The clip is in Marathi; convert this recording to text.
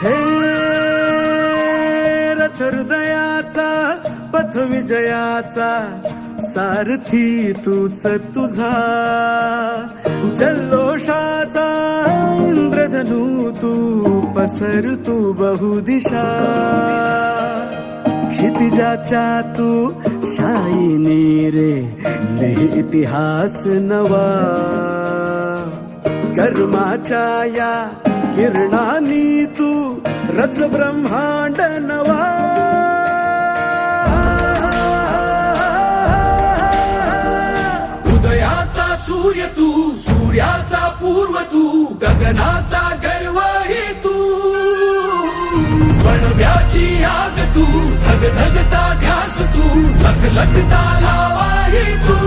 हे रथ हृदयाचा पथ विजयाचा सारथी तूच तुझा, जल्लोषाचा इंद्रधनू तू पसर तू बहुदिशा, क्षितिजाच्या तू शाईनी रे लिह इतिहास नवा, कर्माच्या या किरणानी तू रच ब्रह्मांड नवा, उदयाचा सूर्य तू, सूर्याचा पूर्व तू, गगनाचा गर्व हे तू, वणव्याची आग तू, धगधगता ध्यास तू, लखलखता लावा हे तू,